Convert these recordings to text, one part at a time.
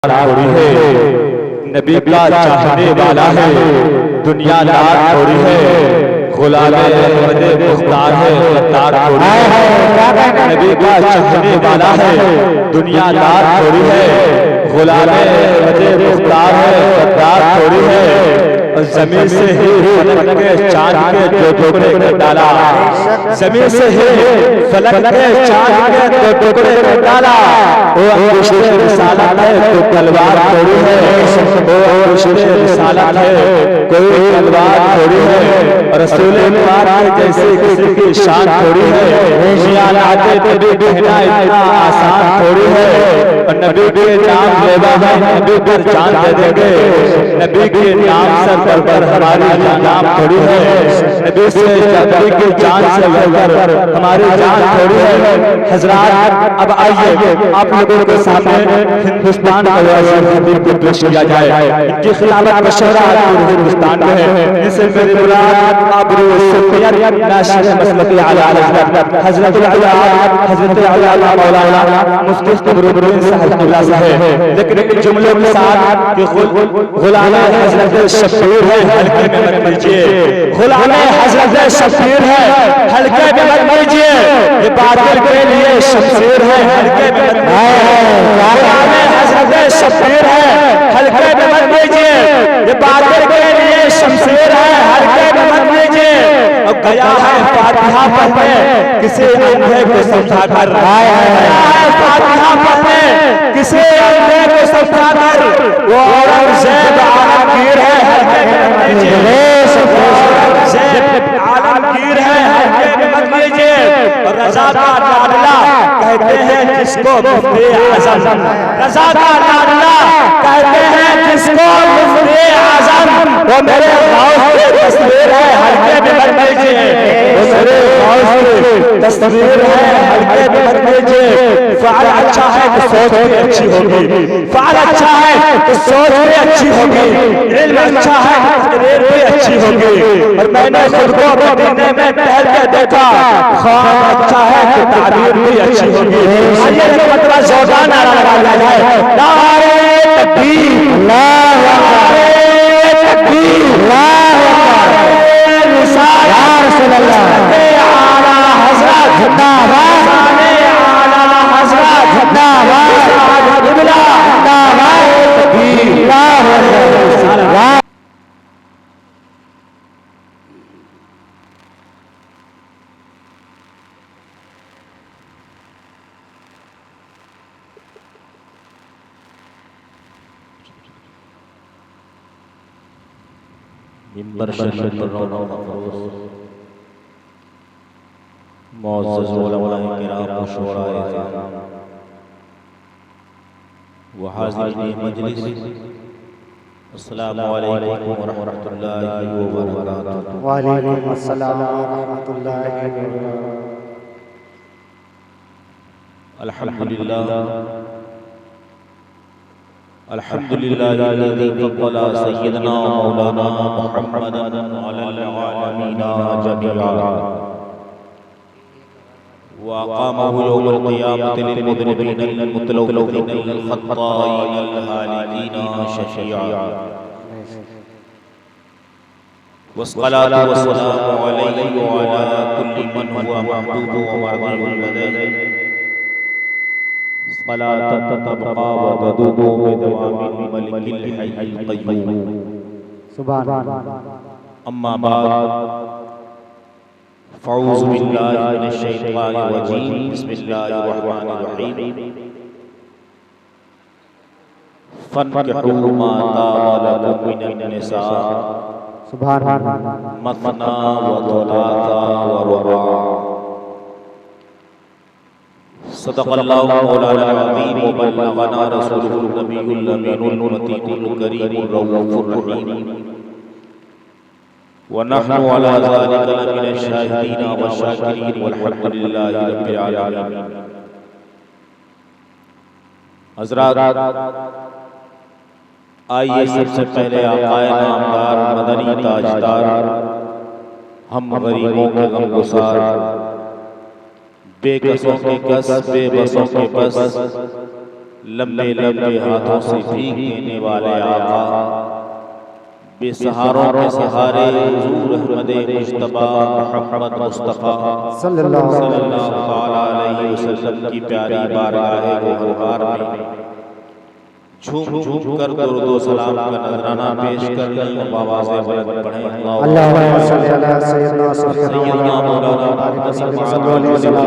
थोड़ी है, नबी का चाहने वाला है, दुनियादार थोड़ी है, गुलामे अहमद मुख्तार है, गद्दार थोड़ी है। नबी का चाहने वाला है, दुनियादार थोड़ी है, गुलामे अहमद मुख्तार है, गद्दार थोड़ी है। जमीन से ही फलक के चांद के दो टुकड़े कर डाला, जमीन से ही फलक के चांद के दो टुकड़े कर डाला। वो अंगुष्ठे रिसालत है, तो तलवार थोड़ी है। वो अंगुष्ठे रिसालत है, कोई तलवार थोड़ी है। रसूल पाक जैसे किसी की शान थोड़ी है। मियां आते तभी कहना इतना आसान थोड़ी है। नबी के नाम लेवा है, नबी पर जान दे देंगे। नबी के नाम से बढ़कर हमारी नाम थोड़ी है। नबी से नबी की जान से बढ़कर हमारी जान थोड़ी है। हजरात, अब आइए आप लोगों के सामने हिंदुस्तान का पेश किया जाए। इनकी खिलाफत मशवरा हिंदुस्तान में है। इसे मेरी मुराद आबरू सुफियत नाशिर मसलक आला हजरत अल्लामा मौलाना मुफ्ती क़ुतबुद्दीन साहब क़िबला से है। लेकिन इन जुमलों के साथ कि गुलामे हजरत शफीर है, हल्के में मत लीजिए। गुलामे हजरत शफीर है, हल्के में मत लीजिए। ये बातिल के लिए शमशीर है, हल्के में मत लीजिए। गुलामे हजरत शफीर है, हल्के में मत लीजिए। ये बातिल के लिए शमशीर है, हल्के में मत लीजिए। अब गया है फातिहा पढ़ने किसी अंधे को समझा कर, गया है फातिहा पढ़ने किसी अंधे को समझा कर। वो औरंगजेब आलमगीर है, हल्के में मत लीजिए। औरंगजेब आलमगीर है, हल्के में मत लीजिए। और रजा का लाडला कहते हैं जिसको मुफ्ती आज़म, रजा का लाडला कहते हैं जिसको मुफ्ती आज़म। वो मेरे गौस की तस्वीर है, हल्के में मत लीजिए। वो मेरे गौस की तस्वीर है, हल्के में मत लीजिए। फ़ाल अच्छा है तो सोच भी अच्छी होगी, फ़ाल अच्छा है तो सोच भी अच्छी होगी, इल्म अच्छा है तो तकरीर भी अच्छी होगी। और मैंने खुद को मदीने में टहल के देखा, ख्वाब अच्छा है तो ताबीर भी अच्छी होगी। आइए एक मरतबा ज़ोरदार नारा लगा जाए, नारे तकबीर, नारे तकबीर, नारे रिसालत, या रसूल अल्लाह, आला हज़रत जिंदाबाद, आला हज़रत जिंदाबाद, क़िबला जिंदाबाद, तकबीर, नारे मिंबर शरीफ पर रोज़ मुअज़्ज़ज़ उलमाए किराम शुअराए व हाज़िरीन मजलिस, अस्सलामु अलैकुम व रहमतुल्लाहि व बरकातुहू। व अलैकुम अस्सलाम व रहमतुल्लाहि व बरकातुहू। अल्हम्दुलिल्लाह अल्हम्दुलिल्लाहिल्लज़ी फ़द्दला सय्यदना मौलाना मुहम्मदन अलल आलमीन जमीआ व अक़ामहु यौमल क़ियामति लिल मुज़निबीन अल मुतलव्विक़ीन अल ख़त्ताईन अल हालिकीन शफ़ीआ। वस्सलातु वस्सलामु अलैहि व अला कुल्लि मन हुवा महबूबु व मर्ज़ियुल लदैहि। सलातन तबक़ा व तदूमु बिदवामिल मलिकिल हय्यिल क़य्यूम। सुभान अल्लाह। अम्मा बाद, फ़अऊज़ु बिल्लाहि मिनश शैतानिर रजीम, बिस्मिल्लाहिर रहमानिर रहीम। फ़न्किहू मा ताब लकुम मिनन निसा, सुभान अल्लाह। मसना व थुलाथा व रुबा। सदक़ल्लाहु मौलाना अज़ीम व बल्लगना रसूलुहुन नबियुल अमीनुल मतीनुल करीमुर रऊफ़ुर रहीम। व नहनु अला ज़ालिका लमिनश शाहिदीन व शाकिरीन वल्हम्दुलिल्लाहि रब्बिल आलमीन। हज़रात, आइए सबसे पहले आक़ाए नामदार मदनी ताजदार, हम गरीबों के गमगुसार, बेकसों के कस बेबसों के बस, लंबे लंबे हाथों से भीग देने वाले आका, बेसहारों के सहारे हुजूर अहमद मुज्तबा मोहम्मद मुस्तफ़ा सल्लल्लाहु सल्लल्लाहु अलैहि वसल्लम की प्यारी बारगाह गोहरबार में झूम झूम कर दुरूद व सलाम का नजराना पेश कर लें। आवाज़ें बुलंद पढ़ें। अल्लाहुम्मा सल्ली अला सय्यिदना सय्यिदना मौलाना मुहम्मद सल्लल्लाहु अलैहि वसल्लम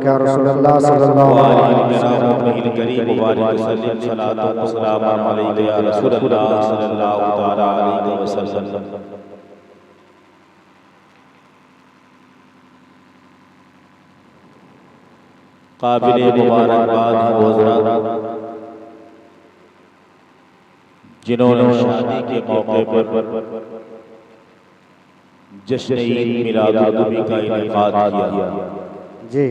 या रसूलल्लाह सल्लल्लाहु अलैहि वसल्लम करीम मुबारक सल्लल्लाहु सलातो व सलाम अलैहि या रसूलल्लाह सल्लल्लाहु तआला अलैहि वसल्लम। काबिल मुबारकबाद हो हज़रात जिन्होंने शादी के मौके पर जश्न ईद मिलादुन्नबी का इनेकाद किया। जी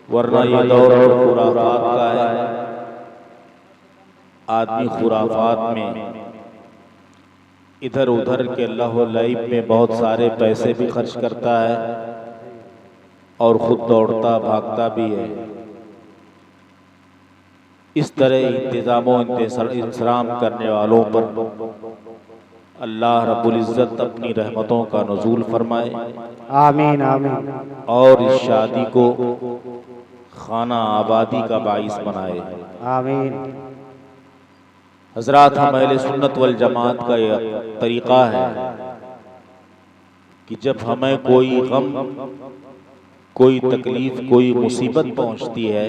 वरना ये दौर खुराफात का है। आदमी खुराफात में इधर उधर के लहव-ओ-लईब में बहुत सारे पैसे भी खर्च करता है और खुद दौड़ता भागता भी है। इस तरह इंतज़ाम करने वालों पर अल्लाह रब्बुल इज़्ज़त अपनी रहमतों का नुज़ूल फरमाए। आमीन आमीन। और इस शादी को खाना आबादी का बाइस बनाए। आमीन। हज़रात, हम अहले सुन्नत वल जमात का यह तरीक़ा है कि जब हमें कोई गम, कोई तकलीफ़, कोई मुसीबत पहुँचती है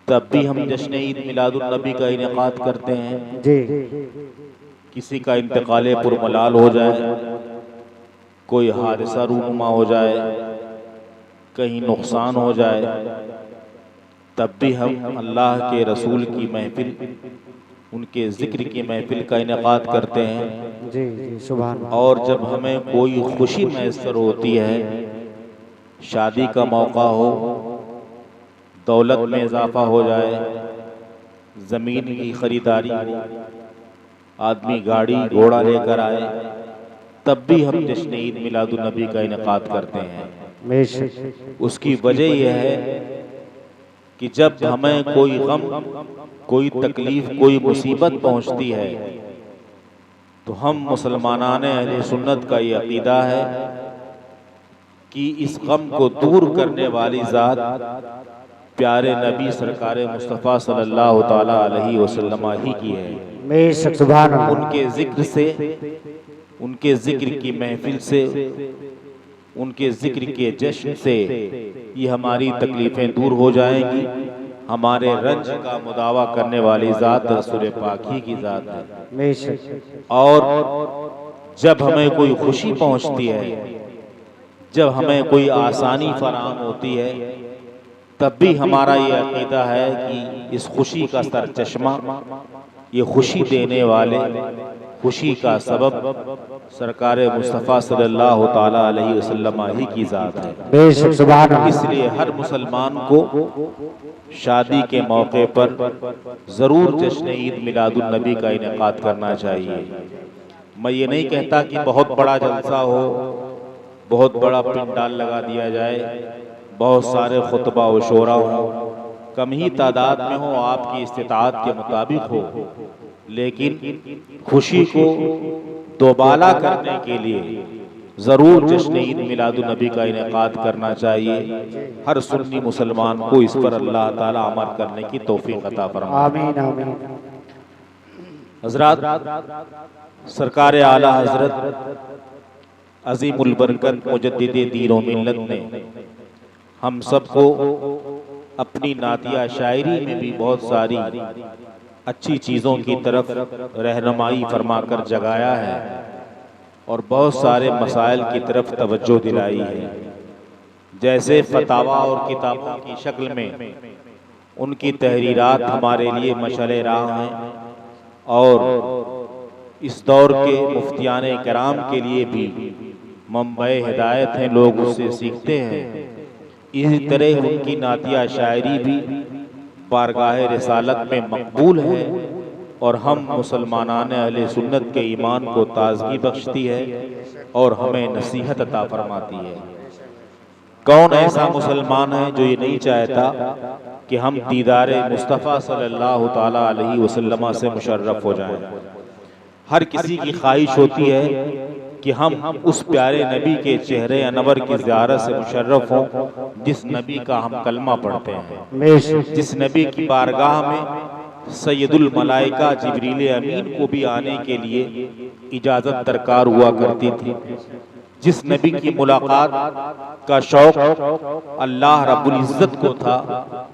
तब भी हम जश्न ईद मिलादुन्नबी का इनेकाद करते हैं। जी किसी का इंतकाले पुरमलाल हो जाए, कोई हादसा रूनुमा हो जाए, कहीं नुकसान हो जाए, तब भी हम अल्लाह के रसूल की महफिल, उनके ज़िक्र की महफिल का इनेकाद करते हैं। जी जी सुभान। और जब हमें कोई खुशी मैसर होती है, शादी का मौका हो, दौलत में इजाफा हो जाए, ज़मीन की खरीदारी हो, आदमी गाड़ी घोड़ा लेकर आए, तब भी हम जश्न ईद मिलादुन्नबी का इनेकाद करते हैं। उसकी वजह यह है कि जब हमें कोई गम, कोई तकलीफ, कोई मुसीबत पहुंचती है तो हम मुसलमानाने अहले सुन्नत का ये अकीदा है कि इस गम को दूर करने वाली ज़ात प्यारे नबी सरकार मुस्तफ़ा सल्लल्लाहु ताला अलैहि वसल्लम ही की है। सुभान। उनके ज़िक्र से, उनके ज़िक्र की महफिल से, उनके ज़िक्र के जश्न से ये हमारी तकलीफ़ें दूर हो जाएंगी। हमारे रंज का मुदावा करने वाली ज़ात रसूल पाक ही की ज़ात है। और जब हमें कोई खुशी पहुँचती है, जब हमें कोई आसानी फराहम होती है, तब भी हमारा ये अकीदा है कि इस खुशी का सरचश्मा, ये खुशी देने वाले, खुशी का सबब सरकार मुस्तफ़ा सल्लल्लाहु ताला अलैहि वसल्लम ही की ज़ात है। इसलिए हर मुसलमान को शादी के मौके पर ज़रूर जश्न ईद मिलादुन्नबी का इनेकाद करना चाहिए। मैं ये नहीं कहता कि बहुत बड़ा जलसा हो, बहुत बड़ा पंडाल लगा दिया जाए, बहुत सारे खुतबा व शोरा हो, कम ही तादाद में हो, आपकी इस्तिताअत के मुताबिक हो, लेकिन खुशी को दोबाला करने के लिए ज़रूर जश्न ईद मिलादुन्नबी का इनेकाद करना चाहिए। हर सुन्नी मुसलमान को इस पर अल्लाह ताला अमल करने की तौफीक अता फरमाए। आमीन आमीन। हज़रात, सरकार आला हज़रत अज़ीमुल बरकत मुजद्दिद दीन व मिल्लत ने हम सबको अपनी नातिया शायरी में भी बहुत सारी अच्छी चीज़ों की तरफ रहनुमाई फरमाकर जगाया है और बहुत सारे मसाइल की तरफ तवज्जो दिलाई है। जैसे फतावा और किताबों की शक्ल में उनकी तहरीरात हमारे लिए मशअल राह हैं और इस दौर के मुफ्तियाने कराम के लिए भी मंबए हिदायत हैं, लोग उससे सीखते हैं। इसी तरह उनकी नातिया शायरी भी बारगाह रिसालत में मकबूल है और हम मुसलमानाने अहले सुन्नत के ईमान को ताज़गी बख्शती है और हमें नसीहत अता फरमाती है। कौन ऐसा मुसलमान है जो ये नहीं चाहता कि हम दीदारे मुस्तफ़ा सल्लल्लाहु ताला अलैहि वसल्लम से मुशर्रफ हो जाएं। हर किसी की ख्वाहिश होती है कि हम उस प्यारे नबी के चेहरे अनवर की ज़ियारत से मुशर्रफ हों जिस नबी का हम कलमा पढ़ते हैं, जिस नबी की बारगाह में सैयदुल मलाइका जिब्रील अमीन को भी आने के लिए इजाज़त दरकार हुआ करती थी, जिस नबी की मुलाकात का शौक अल्लाह रब्बुल इज़्ज़त को था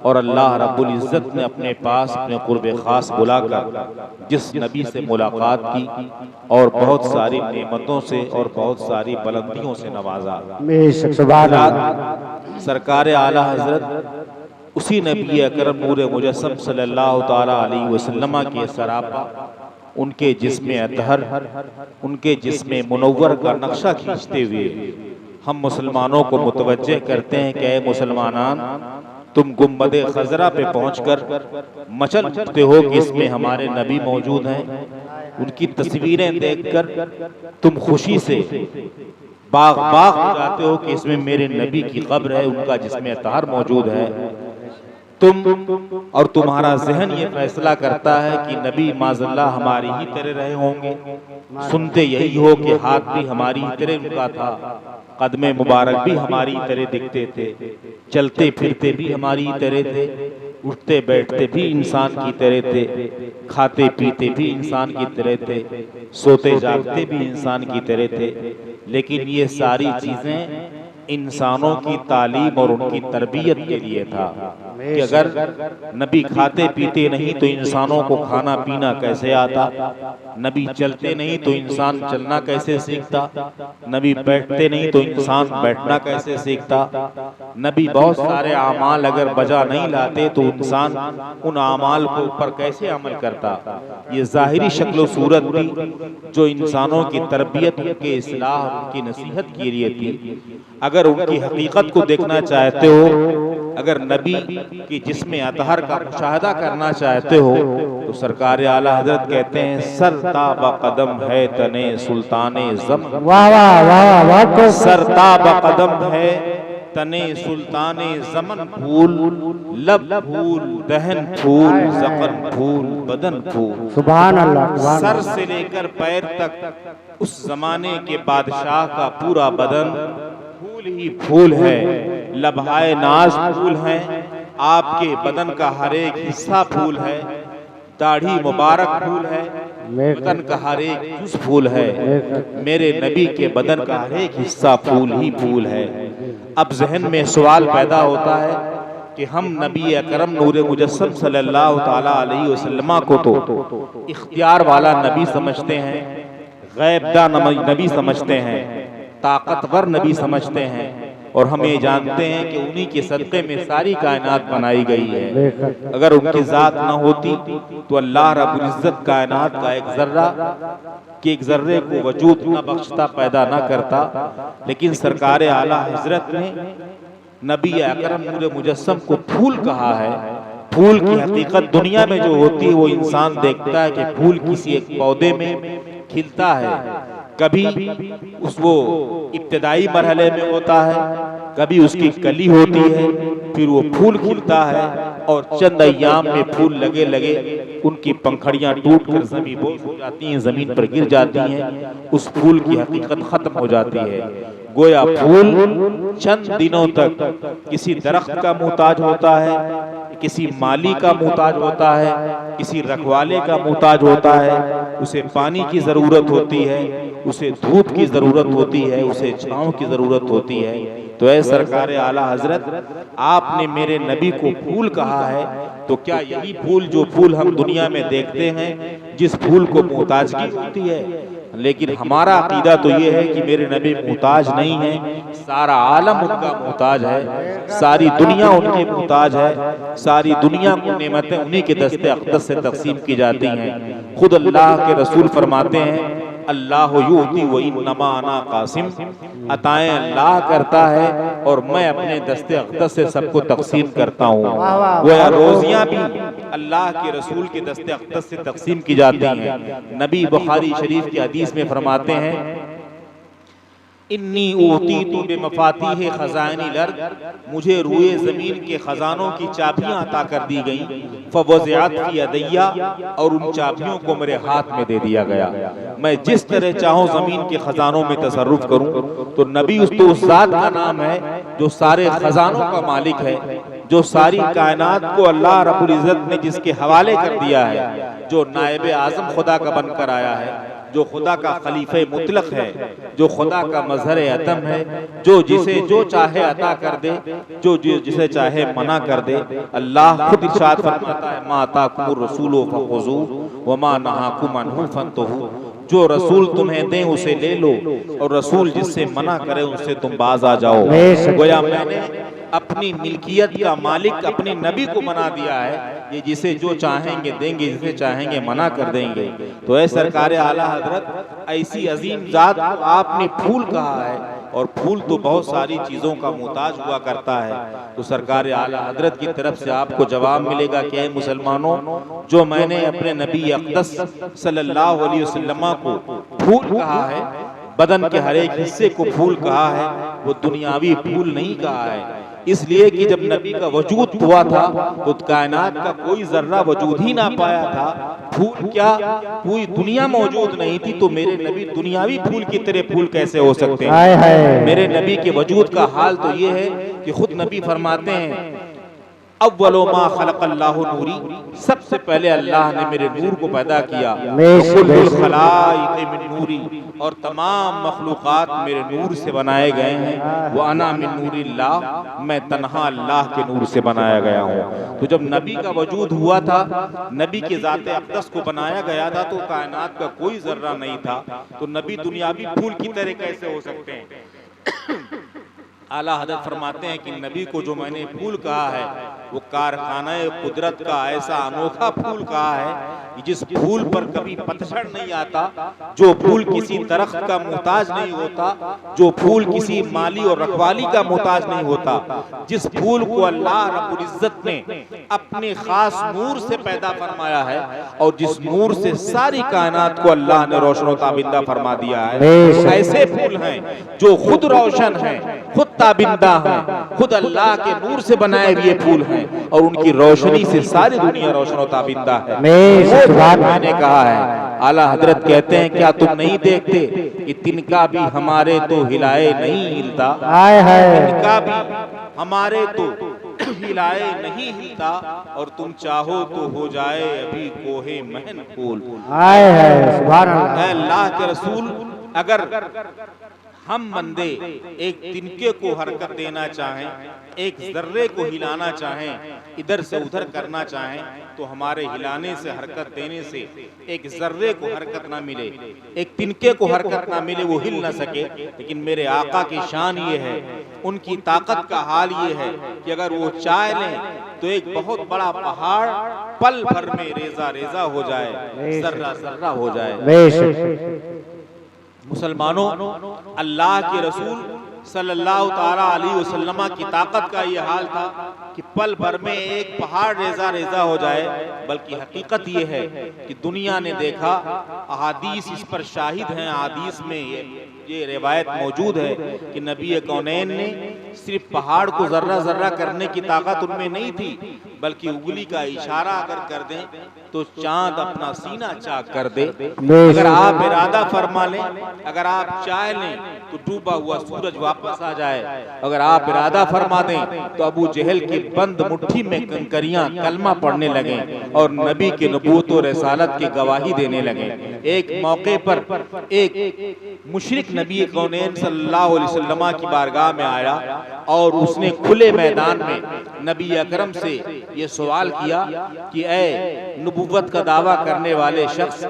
और अल्लाह रब्बुल इज़्ज़त ने अपने पास अपने कुर्बे ख़ास बुलाकर जिस नबी से मुलाकात की और बहुत सारी नेमतों से और बहुत सारी बुलंदियों से नवाजा। सरकार आला हजरत उसी नबी अकरम नूर मुजस्सम सल्लल्लाहु ताला अलैहि वसल्लम के सरापा, उनके जिस्म अतहर, उनके जिस्म मुनव्वर का नक्शा खींचते हुए हम मुसलमानों को मुतवज्जे करते हैं कि मुसलमानान, तुम गुम्बदे खजरा पे पहुंचकर मचल उठते हो कि इसमें हमारे नबी मौजूद हैं। उनकी तस्वीरें देखकर तुम खुशी से बाग बाग हो जाते हो कि इसमें मेरे नबी की कब्र है, उनका जिस्म अतहर मौजूद है। तुम और तुम्हारा जहन ये फैसला करता है कि नबी माज़अल्लाह हमारी ही तरह रहे होंगे। सुनते यही हो कि हाथ भी हमारी ही तरह उनका था, कदमे मुबारक भी हमारी तरह दिखते थे, चलते फिरते भी हमारी तरह थे, उठते बैठते भी इंसान की तरह थे, खाते पीते भी इंसान की तरह थे, सोते जागते भी इंसान की तरह थे। लेकिन ये सारी चीज़ें इंसानों की तालीम और उनकी तरबियत के लिए था कि अगर नबी खाते पीते नहीं तो इंसानों को खाना पीना कैसे आता, नबी चलते नहीं तो इंसान चलना कैसे सीखता, नबी बैठते नहीं तो इंसान बैठना कैसे सीखता, नबी बहुत सारे आमाल अगर बजा नहीं लाते तो इंसान उन आमाल के ऊपर कैसे अमल करता। ये ज़ाहिरी शक्ल सूरत भी जो इंसानों की तरबियत, उनके इस्लाह, उनकी नसीहत के लिए थी। अगर उनकी हकीकत को देखना चाहते हो, अगर नबी की जिस्म अतहर का मुशाहदा करना चाहते हो तो सरकार आला हजरत कहते हैं सरताब कदम है तने सुल्ताने ज़मन, सरताब कदम है तने सुल्ताने ज़मन, फूल लब फूल दहन फूल ज़क़न फूल बदन फूल। सुभान अल्लाह। सर से लेकर पैर तक उस जमाने के बादशाह का पूरा बदन फूल ही फूल है, लबहाए नाज फूल है, आपके बदन का हर एक हिस्सा फूल है, दाढ़ी मुबारक फूल है, बदन का हर एक जुज़ फूल है, मेरे नबी के बदन का हर एक हिस्सा फूल ही फूल है। अब जहन में सवाल पैदा होता है कि हम नबी अकरम नूर मुजस्सम सल्लल्लाहु ताला अलैहि वसल्लम को तो इख्तियार वाला नबी समझते हैं, गैबदा नबी समझते हैं, ताकतवर नबी समझते हैं, और हम ये जानते हैं कि उन्हीं के सदक़े में सारी कायनात बनाई गई है। अगर उनकी ज़ात न होती तो अल्लाह रब्बुल इज़्ज़त कायनात का एक ज़र्रे को वजूद न बख्शता, पैदा न करता। लेकिन सरकार आला हजरत ने नबी अकरम नूर मुजस्सम को फूल कहा है। फूल की हकीकत दुनिया में जो होती है वो इंसान देखता है कि फूल किसी एक पौधे में खिलता है, कभी वो इब्तिदाई मरहले में होता है, कभी उसकी कली होती है, फिर वो फूल खिलता है और चंद अय्याम में फूल लगे लगे उनकी पंखड़ियां टूटकर ज़मीन बोझ हो जाती हैं, ज़मीन पर गिर जाती हैं, उस फूल की हकीकत ख़त्म हो जाती है। गोया फूल चंद दिनों तक किसी दरख्त का मोहताज होता है, किसी माली का मोहताज होता है, किसी रखवाले का मोहताज होता है, उसे पानी की ज़रूरत होती है, उसे धूप की ज़रूरत होती है, उसे छाँव की ज़रूरत होती है। तो ऐ सरकार आला हजरत, आपने मेरे नबी को फूल कहा है, तो क्या यही फूल जो फूल हम दुनिया में देखते हैं, जिस फूल को मोहताजगी होती है? लेकिन हमारा अकीदा तो ये है कि मेरे नबी मोहताज नहीं है, सारा आलम उनका मोहताज है, सारी दुनिया उनकी मोहताज है, सारी दुनिया को नेमतें उन्हीं के दस्ते अक़दस से तक़सीम की जाती हैं। खुद अल्लाह के रसूल फरमाते हैं अल्लाह युती व इन्नमा अना कासिम, अताएं अल्लाह करता है और मैं अपने दस्ते अक़दस से सबको तक़सीम करता हूँ। वो रोज़ियाँ भी अल्लाह के रसूल के दस्ते अक़दस से तक़सीम की जाती हैं। नबी बुखारी शरीफ की हदीस में फरमाते हैं इन्नी ऊती तू बेमफातीह खजानिल अर्द, मुझे रुए ज़मीन के खजानों की चाबियां अता कर दी गई। फवज़अत फी यदैया, और उन चाबियों को मेरे हाथ में दे दिया गया। मैं जिस तरह चाहूँ ज़मीन के खजानों में तसर्रुफ करूँ। तो नबी उस ज़ात का नाम है जो सारे खजानों का मालिक है, जो सारी कायनात को अल्लाह रब्बुल इज़्ज़त ने जिसके हवाले कर दिया है, जो नायब आज़म खुदा का बनकर आया है, जो खुदा का खलीफे मुतलक है, जो खुदा का मजहर अतम है, जो जिसे जो चाहे अता कर दे, जो जिसे चाहे मना कर दे। अल्लाह खुद इरशाद फरमाता है, मा अताकुमुर रसूलु फखुज़ू व मा नहाकुम अन्हु फंतहू। जो रसूल तुम्हें दें उसे ले लो, और रसूल जिससे मना करे उससे तुम बाज आ जाओ। गोया मैंने अपनी मिल्कियत का मालिक अपने नबी को बना दिया है, ये जिसे जो चाहेंगे देंगे, जिसे चाहेंगे मना कर देंगे। तो ऐ सरकार आला हजरत, ऐसी अजीम जात को आपने फूल कहा है, और फूल तो बहुत सारी चीज़ों का मोहताज हुआ करता है। तो सरकार आला हजरत की तरफ से आपको जवाब मिलेगा कि ऐ मुसलमानों, जो मैंने अपने नबी अक़दस सल्लल्लाहु अलैहि वसल्लम को फूल कहा है, बदन के हर एक हिस्से को फूल कहा है, वो दुनियावी फूल नहीं कहा है। इसलिए कि जब नबी का वजूद हुआ था तो कायनात का कोई जर्रा वजूद ही ना पाया था। फूल क्या, पूरी दुनिया मौजूद नहीं थी, तो मेरे नबी दुनियावी फूल की तरह फूल कैसे हो सकते हैं। मेरे नबी के वजूद का हाल तो ये है कि खुद नबी फरमाते हैं, अव्वलो मा खलक़ल्लाहु नूरी, सबसे पहले अल्लाह ने मेरे नूर को पैदा किया। कुल्लुल खलाइक़ मिन नूरी, और तमाम मखलूक़ात मेरे नूर से बनाए गए हैं। वो अना मिन नूरिल्लाह, मैं तन्हा अल्लाह के नूर से बनाया गया हूँ। तो जब नबी का वजूद हुआ था, नबी के ज़ाते अक़दस को बनाया गया था, तो कायनात का कोई ज़र्रा नहीं था। तो नबी दुनियावी फूल की तरह कैसे हो सकते हैं। आला हज़रत फरमाते हैं कि नबी को जो मैंने फूल कहा है, वो कारखाना कुदरत का ऐसा अनोखा फूल कहा है कि जिस फूल पर कभी पतझड़ नहीं आता, जो फूल किसी दरख्त का मोहताज नहीं होता, जो फूल किसी माली और रखवाली का मोहताज नहीं होता, जिस फूल को अल्लाह रब्बुल इज़्ज़त ने अपने खास नूर से पैदा फरमाया है, और जिस नूर से सारी कायनात को अल्लाह ने रोशन ताबिंदा फरमा दिया है। ऐसे फूल हैं जो खुद रोशन हैं, खुद ताबिंदा हैं, खुद अल्लाह के नूर से बनाए हुए फूल हैं, और उनकी रोशनी से सारी दुनिया रोशन ताबिंदा है। मैंने कहा है, आला हजरत कहते हैं, क्या तुम नहीं देखते कि तिनका भी हमारे तो हिलाए नहीं हिलता, तिनका भी हमारे तो हिलाए नहीं हिलता, और तुम चाहो तो हो जाए अभी कोहे महन फूल। अल्लाह के रसूल, अगर हम बंदे एक तिनके को हरकत देना चाहें, एक जर्रे को हिलाना चाहें, इधर से उधर करना चाहें, तो हमारे हिलाने से, हरकत देने से एक जर्रे को हरकत ना मिले, एक तिनके को हरकत ना मिले, वो हिल ना सके। लेकिन मेरे आका की शान ये है, उनकी ताकत का हाल ये है कि अगर वो चाह लें तो एक बहुत बड़ा पहाड़ पल भर में रेजा रेजा हो जाए, जर्रा जर्रा हो जाए। मुसलमानों, अल्लाह के रसूल सल्लल्लाहु ताला अलैहि वसल्लम की ताकत का ये हाल था कि पल भर में एक पहाड़ रेजा रेजा हो जाए। बल्कि हकीकत ये है कि दुनिया ने देखा, अहादीस इस पर शाहिद हैं, अहादीस में ये रिवायत मौजूद है कि नबी कौनैन ने सिर्फ पहाड़ को जर्रा जर्रा करने की ताकत उनमें नहीं थी, बल्कि उंगली का इशारा अगर कर दें तो चांद अपना सीना चाक कर दे। अगर आप इरादा फरमा लें, अगर आप चाह लें तो डूबा हुआ सूरज वापस आ जाए। अगर आप इरादा फरमा दें तो अबू जहल की बंद मुट्ठी में कंकरियां कलमा पढ़ने लगे और नबी के नबूवत और रिसालत की गवाही देने लगे। एक मौके पर एक मुशरिक नबी कौनैन सल्लल्लाहु अलैहि वसल्लम की बारगाह में आया और उसने खुले मैदान में नबी अकरम से ये सवाल किया कि ऐ नबूवत का दावा करने वाले शख्स,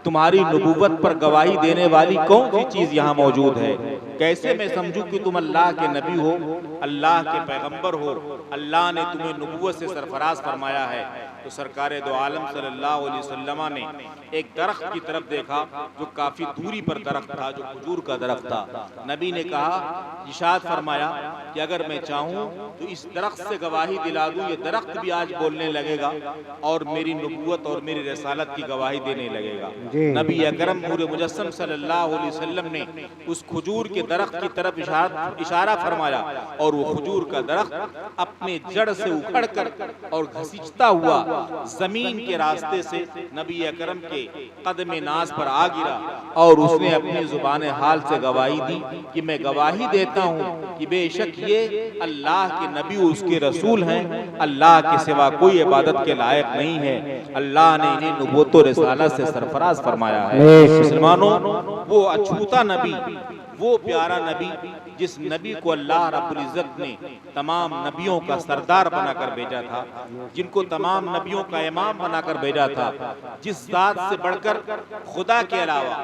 तुम्हारी नबूवत पर गवाही देने वाली कौन सी चीज यहाँ मौजूद है? कैसे मैं समझूं कि तुम अल्लाह के नबी हो, अल्लाह के पैगंबर हो, अल्लाह ने तुम्हें नबूवत से सरफराज फरमाया है। तो सरकार दो आलम सल्लल्लाहु अलैहि वसल्लम ने एक दरख्त की तरफ देखा जो काफी दूरी पर दरख्त था, जो खजूर का दरख्त था। नबी ने कहा, इरशाद फरमाया कि अगर मैं चाहूँ तो इस दरख्त से गवाही दिला दूँ, ये दरख्त भी आज बोलने लगेगा और मेरी नबूवत और मेरी रसालत की गवाही देने लगेगा। नबी अकरम नूर मुजस्सम सल्लल्लाहु अलैहि वसल्लम ने उस खजूर के दरख्त की तरफ इशारा फरमाया और वो खजूर का दरख्त अपने जड़ से उखड़कर और घसीटता हुआ जमीन के रास्ते से नबी अकरम के कदम नाज पर आ गिरा और उसने अपनी जुबान हाल से गवाही दी कि मैं गवाही देता हूँ कि बेशक ये अल्लाह के नबी उसके रसूल हैं, अल्लाह के सिवा कोई इबादत के लायक नहीं है। अल्लाह ने इन्हें नबूवत और रिसालत से सरफराज फरमाया है। मुसलमानों, वो अछूता नबी, वो प्यारा नबी जिस नबी को अल्लाह रब्बुल इज्जत ने तमाम नबियों का सरदार बनाकर भेजा था, जिनको तमाम नबियों का इमाम बनाकर भेजा था, जिस जात से बढ़कर खुदा के अलावा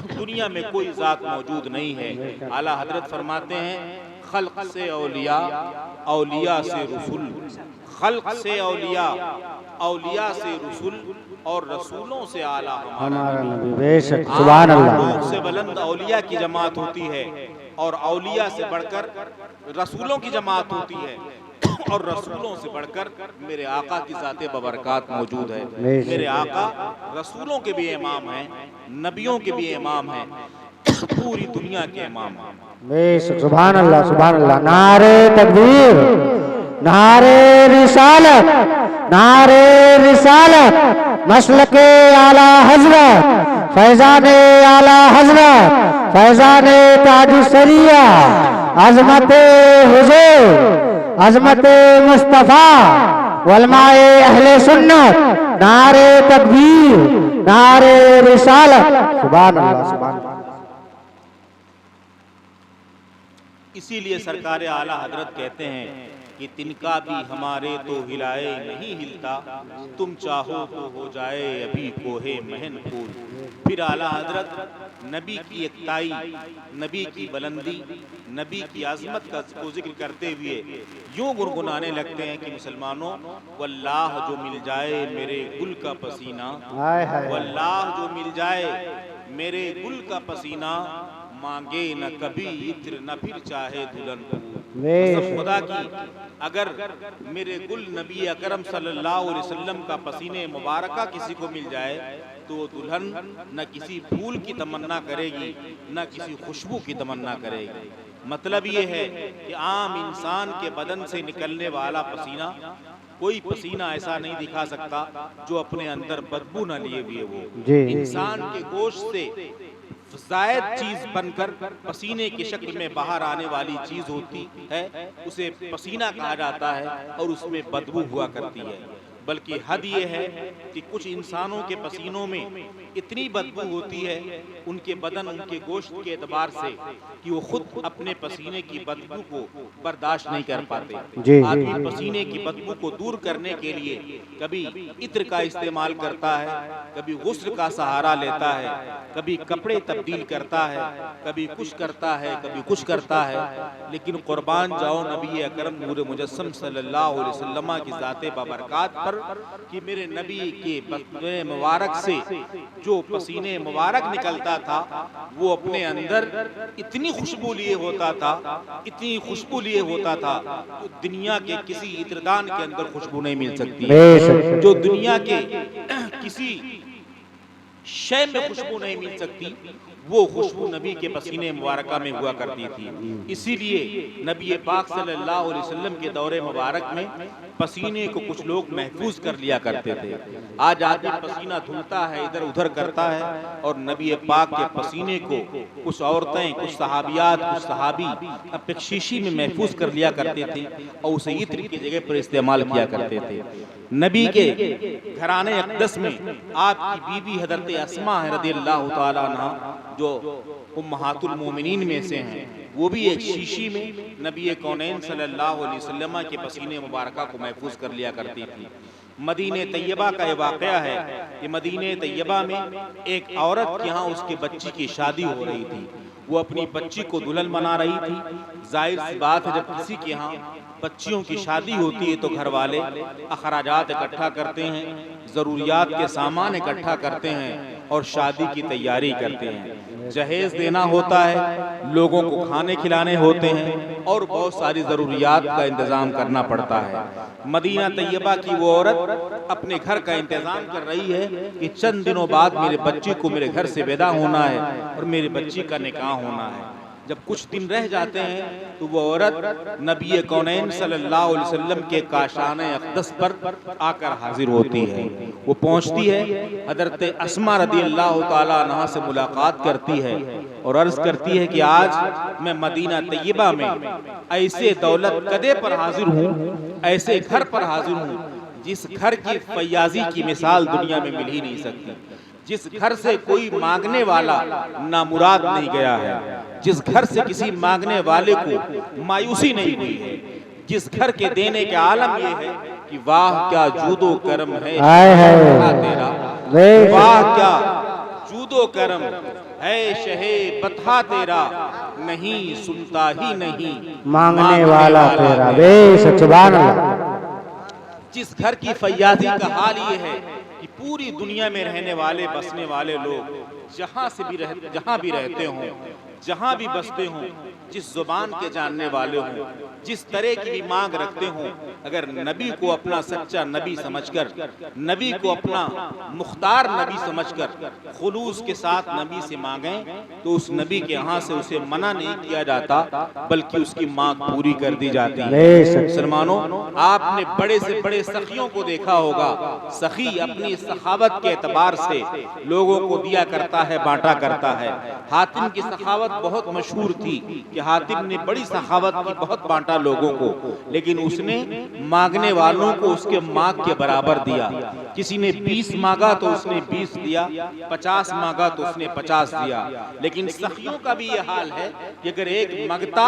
दुनिया में कोई जात मौजूद नहीं है। आला हजरत फरमाते हैं, खल्क से औलिया, औलिया से रसूल, खल्क से औलिया, औलिया से रसूल और रसूलों से आला हमारा नबी। बेशक सुभान अल्लाह। से बुलंद औलिया की जमात होती है और औलिया से बढ़कर रसूलों की जमात होती है और रसूलों से बढ़कर मेरे आका की ज़ाते बबरकात मौजूद है। मेरे आका रसूलों के भी इमाम हैं, नबियों के भी इमाम हैं, पूरी दुनिया के इमाम हैं। बेशक सुभान अल्लाह, सुभान अल्लाह। नारे तकबीर, नारे रिसालत, नारे रिसालत, मसलके आला हजरत, फैजाने आला हजरत, फैजाने ताजुसरिया, अजमते हुजूर, अजमते मुस्तफा, वलमाए अहले सुन्नत, नारे तकबीर, नारे रिसालत, सुभान अल्लाह, सुभान अल्लाह। इसीलिए सरकार आला हजरत कहते हैं कि तिनका भी हमारे तो हिलाए नहीं हिलता, तुम चाहो तो हो जाए अभी कोहे महन फूल। फिर आला हजरत नबी की एकताई, नबी की बुलंदी, नबी की आजमत का जिक्र करते हुए यूं गुनगुनाने लगते हैं कि मुसलमानों, वल्लाह जो मिल जाए मेरे गुल का पसीना, वल्लाह जो मिल जाए मेरे गुल का पसीना, मांगे न कभी इत्र न फिर चाहे दुल्हन। खुदा की अगर मेरे गुल नबी अकरम सल्लल्लाहु अलैहि वसल्लम का पसीने मुबारका किसी को मिल जाए तो दुल्हन न किसी फूल की तमन्ना करेगी, न किसी खुशबू की तमन्ना करेगी। मतलब ये है कि आम इंसान के बदन से निकलने वाला पसीना, कोई पसीना ऐसा नहीं दिखा सकता जो अपने अंदर बदबू न लिए हुए हो। इंसान के गोश्त से जायद चीज बनकर पसीने की शक्ल में बाहर आने वाली चीज होती है, उसे पसीना कहा जाता है और उसमें बदबू हुआ करती है। बल्कि हद ये है कि कुछ इंसानों के पसीनों में इतनी बदबू होती है, उनके बदन, उनके गोश्त के एतबार से, कि वो खुद अपने पसीने की बदबू को बर्दाश्त नहीं कर पाते। आदमी पसीने की बदबू को दूर करने के लिए कभी इत्र का इस्तेमाल करता है, कभी गुस्ल का सहारा लेता है, कभी कपड़े तब्दील करता है, कभी कुछ करता है, कभी कुछ करता है। लेकिन कुर्बान जाओ नबी अकरम नूर मुजस्सम सल्लल्लाहु अलैहि वसल्लम की ज़ाते बबरकात पर कि मेरे नबी के मुबारक से जो पसीने मुबारक निकलता था वो अपने अंदर इतनी खुशबू लिए होता था, इतनी खुशबू लिए होता था तो दुनिया के किसी इत्रदान के अंदर खुशबू नहीं मिल सकती, जो दुनिया के किसी शय में खुशबू नहीं मिल सकती, वो खुशबू नबी के पसीने मुबारका में हुआ करती थी। इसीलिए नबी पाक सल्लल्लाहु अलैहि वसल्लम के दौरे मुबारक में पसीने को कुछ लोग महफूज कर लिया करते थे। आज आदमी पसीना धुलता है, इधर उधर करता है, और नबी पाक के पसीने को कुछ औरतें, कुछ सहाबियात, कुछ सहाबी अपने शीशी में महफूज कर लिया करते थे और उसे इत्र की जगह पर इस्तेमाल किया करते थे। नबी के घराने अक़दस में आपकी बीवी हज़रत अस्मा रज़ियल्लाहु ताला अन्हा जो उम्महातुल मोमिनीन में से हैं, वो भी एक शीशी में नबी कौनैन सल्लल्लाहु अलैहि वसल्लम के पसीने मुबारका को महफूज कर लिया करती थी। मदीने तैयबा का ये वाक़या है कि मदीने तैयबा में एक औरत के यहाँ उसके बच्ची की शादी हो रही थी। वो अपनी बच्ची को दुल्हन बना रही थी। जाहिर सी बात है, जब किसी के यहाँ बच्चियों की शादी होती है तो घर वाले अखराजात इकट्ठा करते हैं, ज़रूरियात के सामान इकट्ठा करते हैं और शादी की तैयारी करते हैं। जहेज देना होता है, लोगों को खाने खिलाने होते हैं और बहुत सारी ज़रूरियात का इंतज़ाम करना पड़ता है। मदीना तैयबा की वो औरत अपने घर का इंतज़ाम कर रही है कि चंद दिनों बाद मेरे बच्ची को मेरे घर से विदा होना है और मेरी बच्ची का निकाह होना है। जब कुछ दिन रह जाते हैं तो वो औरत नबी कौनैन सल्लल्लाहु अलैहि वसल्लम के काशाने अक़दस पर आकर हाजिर होती है। वो पहुंचती है, हज़रत अस्मा रज़ियल्लाहु ताला अन्हा से मुलाकात करती है और अर्ज़ करती है कि आज मैं मदीना तैयबा में ऐसे दौलत कदे पर हाजिर हूँ, ऐसे घर पर हाजिर हूँ जिस घर की फैयाजी की मिसाल दुनिया में मिल ही नहीं सकती, जिस घर से कोई मांगने वाला नामुराद नहीं गया है, जिस घर से किसी मांगने वाले को मायूसी नहीं हुई है, जिस घर के देने के आलम ये है कि वाह क्या जूदो करम है तेरा, वाह क्या जूदो करम है शहे बता तेरा, नहीं सुनता ही नहीं मांगने वाला तेरा। बेशक सुभान अल्लाह। जिस घर की फैयाजी का हाल ये है कि पूरी दुनिया में रहने वाले बसने वाले लोग जहाँ भी रहते हों, जहाँ भी बसते हों, जिस जुबान के जानने वाले हों, जिस तरह की भी मांग रखते हों, अगर नबी को अपना सच्चा नबी समझकर, नबी को अपना मुख्तार नबी समझकर खुलूस के साथ नबी से मांगें तो उस नबी के यहाँ से उसे मना नहीं किया जाता, बल्कि उसकी मांग पूरी कर दी जाती है। मुसलमानों, आपने बड़े से बड़े सखियों को देखा होगा। सखी अपनी सखावत के एतबार से लोगों को दिया करता है, बांटा करता है। हातिम की सखावत बहुत मशहूर थी कि हातिम ने बड़ी सखावत की, बहुत बांटा लोगों को, लेकिन उसने मांगने वालों को उसके मांग के बराबर दिया। किसी ने 20 मांगा तो उसने 20 दिया, 50 मांगा तो उसने 50 दिया। लेकिन सखियों का भी ये हाल है कि अगर एक मांगता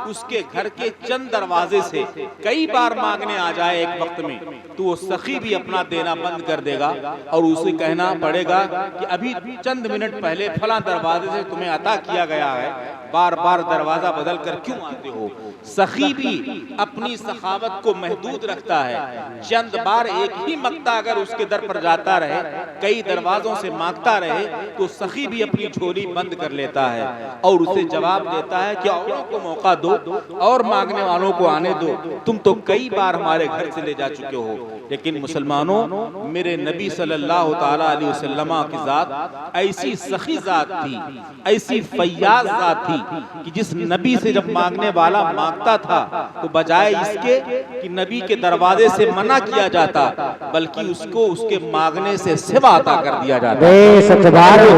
उसके घर के चंद दरवाजे से कई बार मांगने आ जाए एक वक्त में, तो वो सखी भी अपना देना बंद कर देगा और उसे कहना पड़ेगा कि अभी चंद मिनट पहले फला दरवाजे से तुम्हें अता किया गया है, बार बार दरवाजा बदल कर क्यों आते हो। सखी भी अपनी सखावत को महदूद रखता है। चंद बार एक ही मक्ता अगर उसके दर पर जाता रहे, कई दरवाजों से मांगता रहे, तो सखी भी अपनी झोली बंद कर लेता है और उसे जवाब देता है कि औरों को मौका दो और मांगने वालों को आने दो, तुम तो कई बार हमारे घर से ले जा चुके हो। लेकिन मुसलमानों, मेरे नबी सल्लल्लाहु ताला अलैहि वसल्लम की जात ऐसी सखी जात थी, ऐसी फैयाज जात थी कि जिस नबी से जब मांगने वाला मांगता था तो बजाय इसके कि नबी के दरवाजे से मना किया जाता, बल्कि उसको उसके मांगने से सिवा अता कर दिया जाता।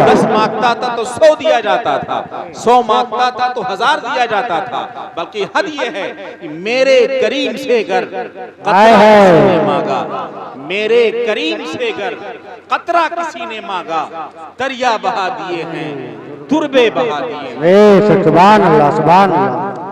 10 मांगता था तो 100 दिया जाता था, 100 मांगता था तो 1000 दिया जाता था। बल्कि हद ये है कि मेरे करीम से गर कतरा किसी ने मांगा, मेरे करीम से गर कतरा किसी ने मांगा, दरिया बहा दिए हैं, तुरबे बहा दिए। सुभान अल्लाह, सुभान अल्लाह।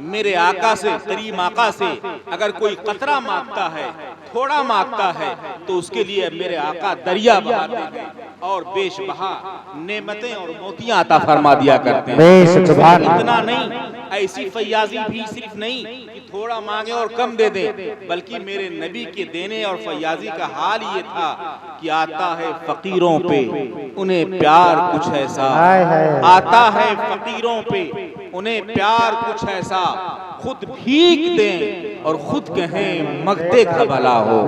मेरे आका से, करीम आका से अगर कोई कतरा मांगता है, थोड़ा मांगता है, तो उसके लिए मेरे आका दरिया बहाते हैं और बेशबहा नेमतें और मोतियां अता फरमा दिया करते हैं। इतना नहीं, ऐसी फैयाजी भी सिर्फ नहीं कि थोड़ा मांगे और कम दे दें, बल्कि मेरे नबी के देने और फैयाजी का हाल ये था कि आता है फकीरों पे उन्हें प्यार कुछ ऐसा, आता है फकीरों पे उन्हें प्यार कुछ ऐसा, खुद भीख दें और खुद कहें मगते का भला हो,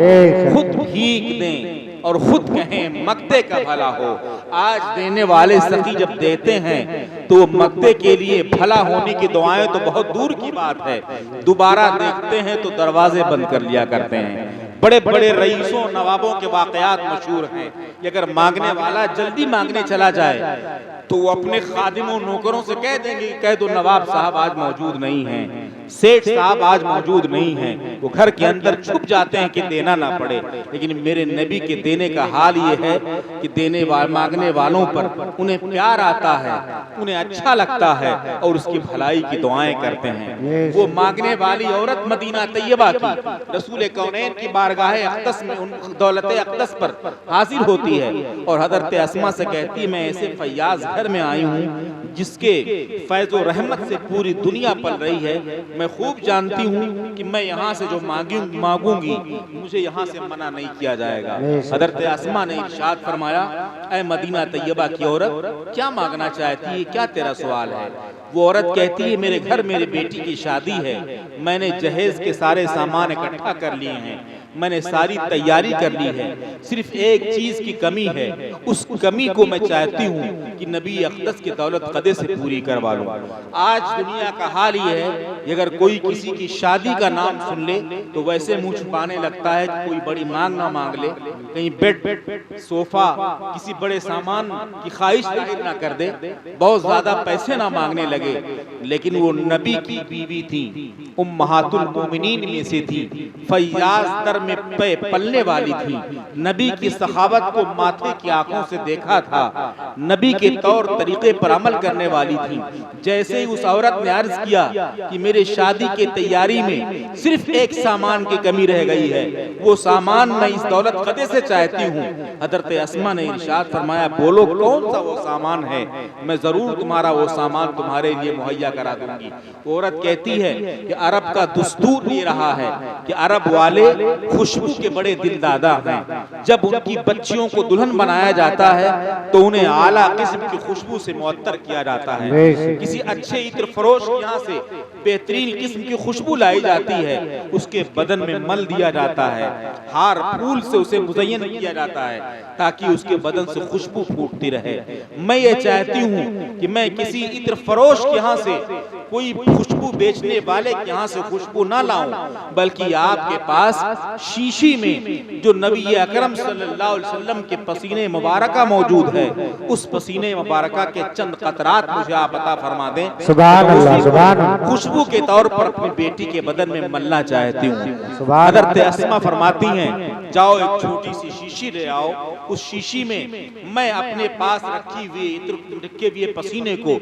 खुद भीख दें और खुद कहें मगते का भला हो। आज देने वाले सखी जब देते हैं तो मगते के लिए भला होने की दुआएं तो बहुत दूर की बात है, दोबारा देखते हैं तो दरवाजे बंद कर लिया करते हैं। बड़े बड़े रईसों नवाबों के वाकयात मशहूर हैं कि अगर मांगने वाला जल्दी मांगने चला जाए तो वो अपने खादिमों नौकरों से कह देंगे, कह दो नवाब साहब आज मौजूद नहीं हैं, सेठ साहब आज मौजूद नहीं हैं। वो घर के अंदर छुप जाते हैं कि देना ना पड़े। लेकिन मेरे नबी के देने का हाल ये है कि मांगने वालों पर उन्हें प्यार आता है, उन्हें अच्छा लगता है और उसकी भलाई की दुआएं करते हैं। वो मांगने वाली औरत मदीना तैयबा की रसूल कौनैन की बारगाह अक़दस में दौलत अक़दस पर हाजिर होती है और हज़रत अस्मा से कहती है, मैं ऐसे फैयाज घर में आई हूँ जिसके फैज़ और रहमत से पूरी दुनिया पल रही है। मैं खूब जानती हूँ कि मैं यहाँ से जो मांगूंगी मुझे यहाँ से मना नहीं किया जाएगा। हज़रत अस्मा ने इरशाद फरमाया, ऐ मदीना तैयबा की औरत, क्या मांगना चाहती है, क्या तेरा सवाल है? वो औरत कहती है, मेरे घर मेरे बेटी की शादी है, मैंने जहेज के सारे सामान इकट्ठा कर लिए हैं, मैंने सारी तैयारी कर ली है, सिर्फ एक चीज की कमी है, उस कमी को मैं चाहती हूँ कि नबी अक़दस की दौलत कदे से पूरी करवा लूँ। आज दुनिया का हाल ये है कि अगर कोई किसी की शादी का नाम सुन ले तो वैसे मुंह छुपाने लगता है कि कोई बड़ी मांग ना मांग ले, कहीं बेड सोफा किसी बड़े सामान की ख्वाहिश जाहिर ना कर दे, बहुत ज्यादा पैसे ना मांगने लगे। लेकिन वो नबी की बीवी थी, उम्महातुल मोमिनीन में से थी, फैयाज दर में पलने वाली थी, नबी की सखावत को माथे की आंखों से देखा था, नबी के तौर तरीके पर अमल करने वाली थी। जैसे ही उस औरत ने अर्ज किया कि मेरे शादी के तैयारी में सिर्फ एक सामान की कमी रह गई है, वो सामान मैं इस दौलत कदे से चाहती हूँ, हज़रत अस्मा ने इरशाद फरमाया, बोलो कौन सा वो सामान है, मैं जरूर तुम्हारा वो सामान तुम्हारे लिए मुहैया करा दूंगी। वो औरत कहती है कि अरब का दस्तूर ये रहा है कि अरब वाले खुशबू के बड़े दिलदादा हैं, जब उनकी बच्चियों को दुल्हन बनाया जाता है तो उन्हें आला किस्म की खुशबू से मुअत्तर किया जाता है। किसी अच्छे इत्र फरोश के यहाँ से बेहतरीन किस्म की खुशबू लाई जाती है, उसके बदन में मल दिया जाता है, हार फूल से उसे मुज़य्यन किया जाता है ताकि उसके बदन से खुशबू फूटती रहे। मैं ये चाहती हूँ कि मैं किसी इत्र फरोश के यहाँ से, कोई खुशबू बेचने वाले के यहाँ से खुशबू ना लाऊं, बल्कि आपके पास शीशी में जो नबी अकरम सल्लल्लाहु अलैहि वसल्लम के पसीने मुबारका मौजूद है, उस पसीने मुबारका के चंद कतरात मुझे आप अता फरमा दें, सुभान अल्लाह, सुभान अल्लाह। खुशबू के तौर पर अपनी बेटी के बदन में मलना चाहती हूँ। हज़रत अस्मा फरमाती हैं, जाओ एक छोटी सी शीशी ले आओ, उस शीशी में मैं अपने पास रखे हुए पसीने को